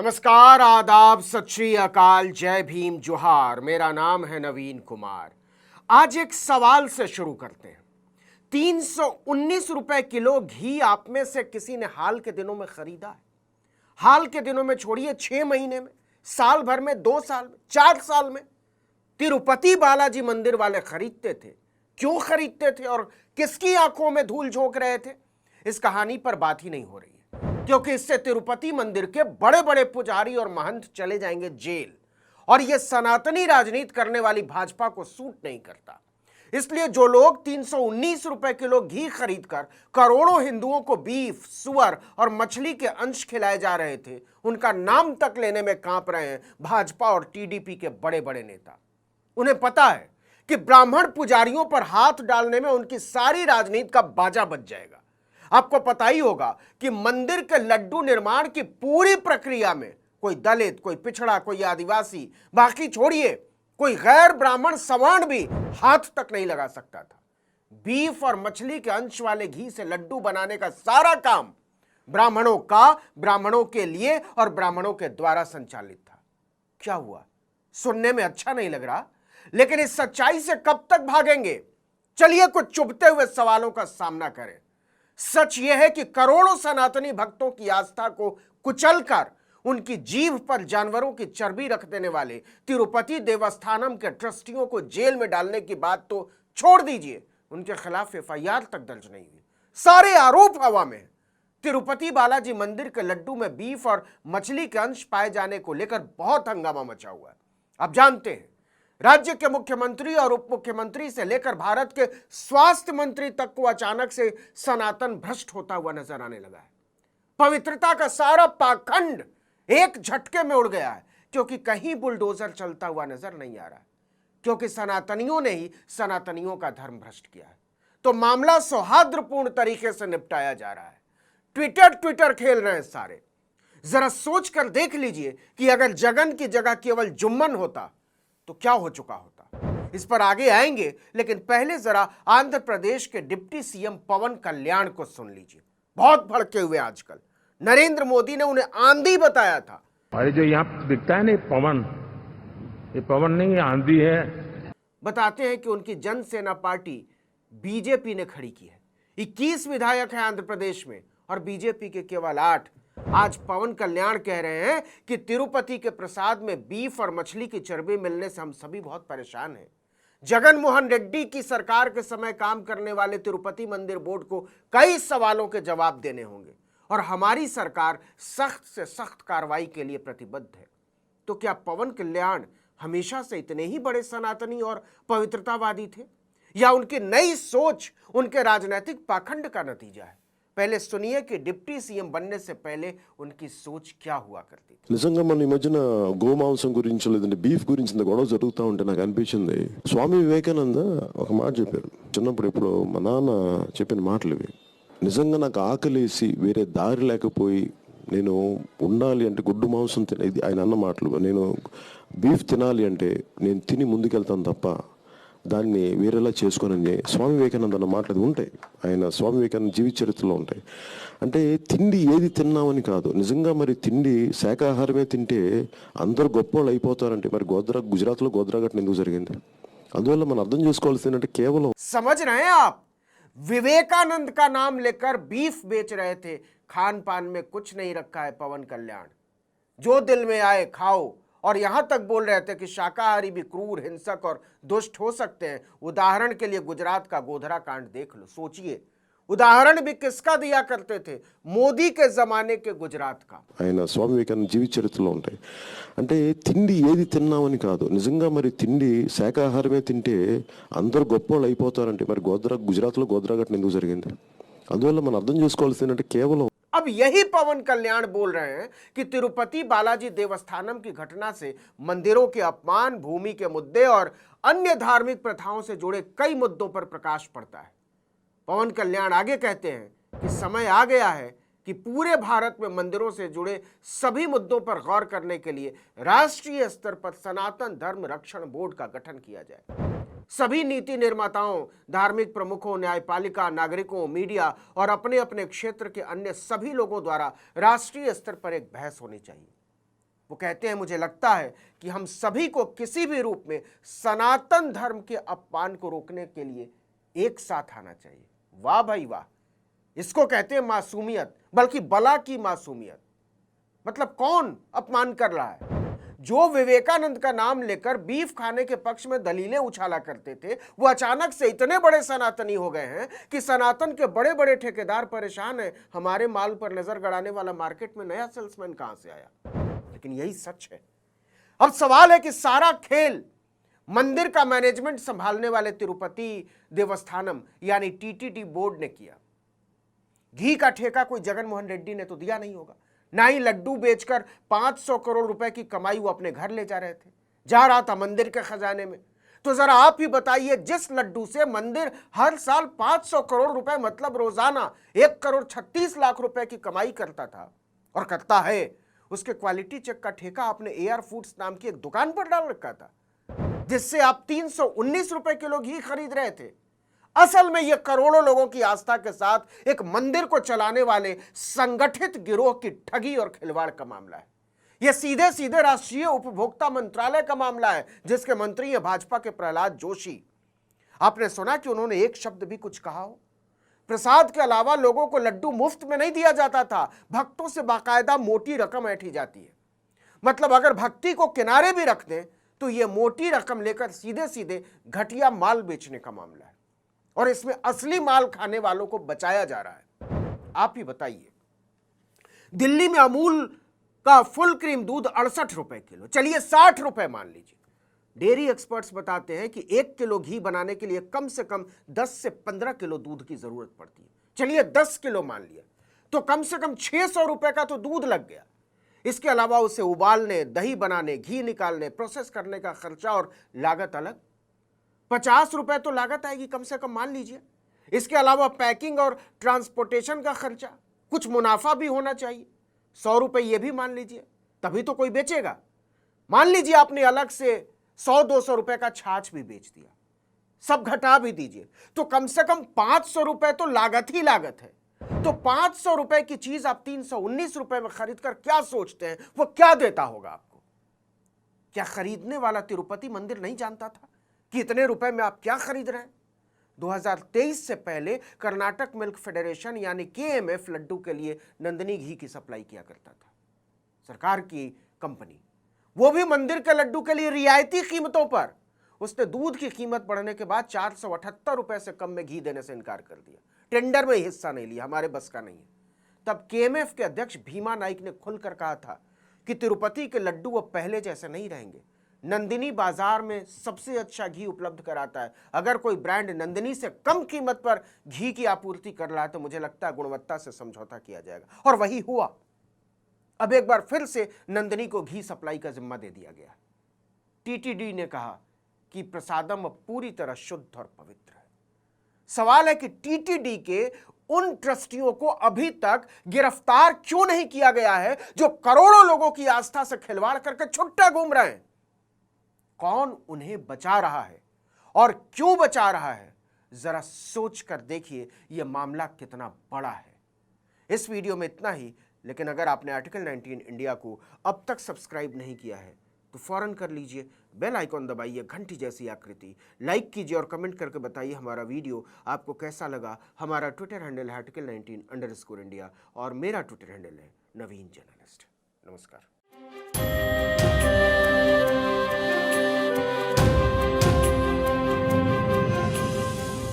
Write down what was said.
नमस्कार, आदाब, सत श्री अकाल, जय भीम, जोहार। मेरा नाम है नवीन कुमार। आज एक सवाल से शुरू करते हैं। 319 रुपए किलो घी आप में से किसी ने हाल के दिनों में खरीदा है? हाल के दिनों में छोड़िए, 6 महीने में, साल भर में, 2 साल में, 4 साल में। तिरुपति बालाजी मंदिर वाले खरीदते थे। क्यों खरीदते थे और किसकी आंखों में धूल झोंक रहे थे? इस कहानी पर बात ही नहीं हो रही है, क्योंकि इससे तिरुपति मंदिर के बड़े बड़े पुजारी और महंत चले जाएंगे जेल, और यह सनातनी राजनीति करने वाली भाजपा को सूट नहीं करता। इसलिए जो लोग 319 रुपए किलो घी खरीदकर करोड़ों हिंदुओं को बीफ, सुअर और मछली के अंश खिलाए जा रहे थे, उनका नाम तक लेने में कांप रहे हैं भाजपा और टीडीपी के बड़े बड़े नेता। उन्हें पता है कि ब्राह्मण पुजारियों पर हाथ डालने में उनकी सारी राजनीति का बाजा बज जाएगा। आपको पता ही होगा कि मंदिर के लड्डू निर्माण की पूरी प्रक्रिया में कोई दलित, कोई पिछड़ा, कोई आदिवासी, बाकी छोड़िए कोई गैर ब्राह्मण सवर्ण भी हाथ तक नहीं लगा सकता था। बीफ और मछली के अंश वाले घी से लड्डू बनाने का सारा काम ब्राह्मणों का, ब्राह्मणों के लिए और ब्राह्मणों के द्वारा संचालित था। क्या हुआ? सुनने में अच्छा नहीं लग रहा, लेकिन इस सच्चाई से कब तक भागेंगे? चलिए कुछ चुभते हुए सवालों का सामना करें। सच यह है कि करोड़ों सनातनी भक्तों की आस्था को कुचलकर उनकी जीभ पर जानवरों की चर्बी रख देने वाले तिरुपति देवस्थानम के ट्रस्टियों को जेल में डालने की बात तो छोड़ दीजिए, उनके खिलाफ एफआईआर तक दर्ज नहीं हुई। सारे आरोप हवा में। तिरुपति बालाजी मंदिर के लड्डू में बीफ और मछली के अंश पाए जाने को लेकर बहुत हंगामा मचा हुआ है। आप जानते हैं, राज्य के मुख्यमंत्री और उप मुख्यमंत्री से लेकर भारत के स्वास्थ्य मंत्री तक को अचानक से सनातन भ्रष्ट होता हुआ नजर आने लगा है। पवित्रता का सारा पाखंड एक झटके में उड़ गया है, क्योंकि कहीं बुलडोजर चलता हुआ नजर नहीं आ रहा है, क्योंकि सनातनियों ने ही सनातनियों का धर्म भ्रष्ट किया है। तो मामला सौहार्दपूर्ण तरीके से निपटाया जा रहा है। ट्विटर खेल रहे हैं सारे। जरा सोच कर देख लीजिए कि अगर जगन की जगह केवल जुम्मन होता तो क्या हो चुका होता। इस पर आगे आएंगे, लेकिन पहले जरा आंध्र प्रदेश के डिप्टी सीएम पवन कल्याण को सुन लीजिए। बहुत भड़के हुए आजकल। नरेंद्र मोदी ने उन्हें आंधी बताया था। अरे जो यहाँ दिखता है ना पवन, ये पवन नहीं, ये आंधी है। बताते हैं कि उनकी जनसेना पार्टी बीजेपी ने खड़ी की है। 21 विधायक हैं आंध्र प्रदेश में और बीजेपी के केवल 8। आज पवन कल्याण कह रहे हैं कि तिरुपति के प्रसाद में बीफ और मछली की चर्बी मिलने से हम सभी बहुत परेशान हैं। जगन मोहन रेड्डी की सरकार के समय काम करने वाले तिरुपति मंदिर बोर्ड को कई सवालों के जवाब देने होंगे, और हमारी सरकार सख्त से सख्त कार्रवाई के लिए प्रतिबद्ध है। तो क्या पवन कल्याण हमेशा से इतने ही बड़े सनातनी और पवित्रतावादी थे, या उनकी नई सोच उनके राजनीतिक पाखंड का नतीजा है? पहले सुनिए कि डिप्टी सीएम बनने से पहले उनकी सोच क्या हुआ करती थी। నిజంగా మన ఈ మధ్యన గోమాంసం గురించి లేదంటే బీఫ్ గురించి ఇంత గొడవ జరుగుతూ ఉంటే నాకు అనిపించింది, స్వామి వివేకానంద ఒక మాట చెప్పారు చిన్నప్పుడు. ఇప్పుడు మా నాన్న చెప్పిన మాటలు ఇవి. నిజంగా నాకు ఆకలేసి వేరే దారి లేకపోయి నేను ఉండాలి అంటే గుడ్డు మాంసం ఇది ఆయన అన్న మాటలు. నేను బీఫ్ తినాలి అంటే నేను తిని ముందుకెళ్తాను తప్ప దాన్ని వేరేలా చేసుకోనని స్వామి వివేకానంద అన్న మాటలు ఉంటాయి. ఆయన స్వామి వివేకానంద జీవిత చరిత్రలో ఉంటాయి. అంటే తిండి ఏది తిన్నామని కాదు, నిజంగా మరి తిండి శాకాహారమే తింటే అందరూ గొప్ప వాళ్ళు అయిపోతారంటే మరి గుజరాత్లో గోద్రా ఘటన ఎందుకు జరిగింది? అందువల్ల మనం అర్థం చేసుకోవాల్సింది అంటే కేవలం समझ रहे हैं आप? विवेकानंद का नाम लेकर बीफ बेच रहे थे। खान पान में कुछ नहीं रखा है पवन कल्याण, जो दिल में आए खाओ, और यहां तक बोल रहे थे कि शाकाहारी भी क्रूर, हिंसक और दुष्ट हो सकते हैं। उदाहरण के लिए गुजरात का गोधरा कांड देख लो। सोचिए, उदाहरण भी किसका दिया करते थे? मोदी के जमाने के गुजरात का। ఆయన స్వామి వివేకానంద జీవిత చరిత్రలో ఉంటాయి. అంటే తిండి ఏది తిన్నామని కాదు, నిజంగా మరి తిండి శాకాహారమే తింటే అందరూ గొప్ప వాళ్ళు అయిపోతారంటే మరి గుజరాత్లో గోద్రా ఘటన ఎందుకు జరిగింది? అందువల్ల మనం అర్థం చేసుకోవాల్సింది అంటే కేవలం अब यही पवन कल्याण बोल रहे हैं कि तिरुपति बालाजी देवस्थानम की घटना से मंदिरों के अपमान, भूमि के मुद्दे और अन्य धार्मिक प्रथाओं से जुड़े कई मुद्दों पर प्रकाश पड़ता है। पवन कल्याण आगे कहते हैं कि समय आ गया है कि पूरे भारत में मंदिरों से जुड़े सभी मुद्दों पर गौर करने के लिए राष्ट्रीय स्तर पर सनातन धर्म रक्षण बोर्ड का गठन किया जाए। सभी नीति निर्माताओं, धार्मिक प्रमुखों, न्यायपालिका, नागरिकों, मीडिया और अपने अपने क्षेत्र के अन्य सभी लोगों द्वारा राष्ट्रीय स्तर पर एक बहस होनी चाहिए। वो कहते हैं, मुझे लगता है कि हम सभी को किसी भी रूप में सनातन धर्म के अपमान को रोकने के लिए एक साथ आना चाहिए। वाह भाई वाह, इसको कहते हैं मासूमियत, बल्कि बला की मासूमियत। मतलब कौन अपमान कर रहा है? जो विवेकानंद का नाम लेकर बीफ खाने के पक्ष में दलीलें उछाला करते थे, वो अचानक से इतने बड़े सनातनी हो गए हैं कि सनातन के बड़े बड़े ठेकेदार परेशान हैं। हमारे माल पर नजर गड़ाने वाला मार्केट में नया सेल्समैन कहां से आया? लेकिन यही सच है। अब सवाल है कि सारा खेल मंदिर का मैनेजमेंट संभालने वाले तिरुपति देवस्थानम यानी टीटीडी बोर्ड ने किया। घी का ठेका कोई जगन मोहन रेड्डी ने तो दिया नहीं होगा, ना ही लड्डू बेचकर 500 करोड़ रुपए की कमाई वो अपने घर ले जा रहे थे, जा रहा था मंदिर के खजाने में। तो जरा आप ही बताइए, जिस लड्डू से मंदिर हर साल 500 करोड़ रुपए मतलब रोजाना 1 करोड़ 36 लाख रुपए की कमाई करता था और करता है, उसके क्वालिटी चेक का ठेका आपने एआर फूड्स नाम की एक दुकान पर डाल रखा था, जिससे आप 319 रुपए किलो घी खरीद रहे थे। असल में यह करोड़ों लोगों की आस्था के साथ एक मंदिर को चलाने वाले संगठित गिरोह की ठगी और खिलवाड़ का मामला है। यह सीधे सीधे राष्ट्रीय उपभोक्ता मंत्रालय का मामला है, जिसके मंत्री हैं भाजपा के प्रहलाद जोशी। आपने सुना कि उन्होंने एक शब्द भी कुछ कहा हो? प्रसाद के अलावा लोगों को लड्डू मुफ्त में नहीं दिया जाता था, भक्तों से बाकायदा मोटी रकम ऐंठी जाती है। मतलब अगर भक्ति को किनारे भी रख दें तो यह मोटी रकम लेकर सीधे सीधे घटिया माल बेचने का मामला है, और इसमें असली माल खाने वालों को बचाया जा रहा है। आप ही बताइए, दिल्ली में अमूल का फुल क्रीम दूध 68 रुपए किलो, चलिए 60 रुपए मान लीजिए। डेयरी एक्सपर्ट्स बताते हैं कि 1 किलो घी बनाने के लिए कम से कम 10 से 15 किलो दूध की जरूरत पड़ती है। चलिए 10 किलो मान लिया तो कम से कम 600 रुपए का तो दूध लग गया। इसके अलावा उसे उबालने, दही बनाने, घी निकालने, प्रोसेस करने का खर्चा और लागत अलग 50 रुपए तो लागत आएगी कम से कम मान लीजिए। इसके अलावा पैकिंग और ट्रांसपोर्टेशन का खर्चा, कुछ मुनाफा भी होना चाहिए, 100 रुपए ये भी मान लीजिए, तभी तो कोई बेचेगा। मान लीजिए आपने अलग से 100-200 रुपए का छाछ भी बेच दिया, सब घटा भी दीजिए, तो कम से कम 500 रुपए तो लागत ही लागत है। तो 500 रुपए की चीज आप 319 रुपए में खरीद कर क्या सोचते हैं वो क्या देता होगा आपको? क्या खरीदने वाला तिरुपति मंदिर नहीं जानता था कि इतने रुपए में आप क्या खरीद रहे हैं? 2023 से पहले कर्नाटक मिल्क फेडरेशन यानी केएमएफ लड्डू के लिए नंदिनी घी की सप्लाई किया करता था, सरकार की कंपनी, वो भी मंदिर के लड्डू के लिए रियायती कीमतों पर। उसने दूध की कीमत बढ़ने के बाद 478 रुपए से कम में घी देने से इनकार कर दिया, टेंडर में हिस्सा नहीं लिया, हमारे बस का नहीं है। तब केएमएफ के अध्यक्ष भीमा नाइक ने खुलकर कहा था कि तिरुपति के लड्डू अब पहले जैसे नहीं रहेंगे, नंदिनी बाजार में सबसे अच्छा घी उपलब्ध कराता है। अगर कोई ब्रांड नंदिनी से कम कीमत पर घी की आपूर्ति कर रहा है तो मुझे लगता है गुणवत्ता से समझौता किया जाएगा, और वही हुआ। अब एक बार फिर से नंदिनी को घी सप्लाई का जिम्मा दे दिया गया। टीटीडी ने कहा कि प्रसादम अब पूरी तरह शुद्ध और पवित्र है। सवाल है कि टीटीडी के उन ट्रस्टियों को अभी तक गिरफ्तार क्यों नहीं किया गया है जो करोड़ों लोगों की आस्था से खिलवाड़ करके छुट्टा घूम रहे हैं? कौन उन्हें बचा रहा है और क्यों बचा रहा है? जरा सोच कर देखिए यह मामला कितना बड़ा है। इस वीडियो में इतना ही, लेकिन अगर आपने आर्टिकल 19 इंडिया को अब तक सब्सक्राइब नहीं किया है तो फौरन कर लीजिए, बेल आइकॉन दबाइए, घंटी जैसी आकृति, लाइक कीजिए और कमेंट करके बताइए हमारा वीडियो आपको कैसा लगा। हमारा ट्विटर हैंडल है article19_India और मेरा ट्विटर हैंडल है नवीन जर्नलिस्ट। नमस्कार।